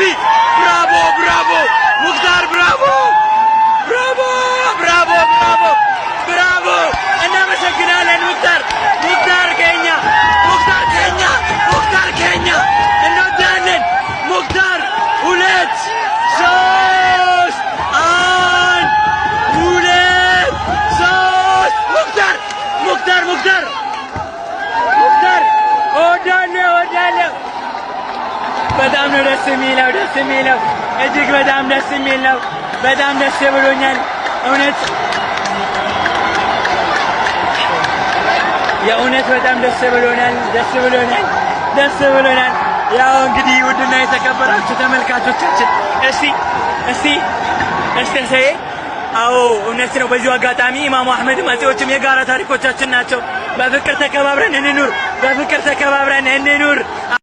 baby. Bravo, bravo. Muktar, bravo. Bravo, bravo, bravo. Bravo. እናመሰግናለን ሙክታር። ሙክታር ኬኛ፣ ሙክታር ኬኛ፣ ሙክታር ኬኛ። እንወዳለን ሙክታር። 2 3 1 2 3 ሙክታር ሙክታር ሙክታር ሙክታር እወዳለሁ። በጣም ነው ደስ የሚለው እጅግ በጣም ደስ የሚል ነው። በጣም ደስ ብሎኛል እውነት የእውነት በጣም ደስ ብሎናል። ያው እንግዲህ ውድና የተከበራችሁ ተመልካቾቻችን እስቲ አዎ እውነት ነው። በዚሁ አጋጣሚ ኢማሙ አህመድም አጼዎችም የጋራ ታሪኮቻችን ናቸው። በፍቅር ተከባብረን እንኑር።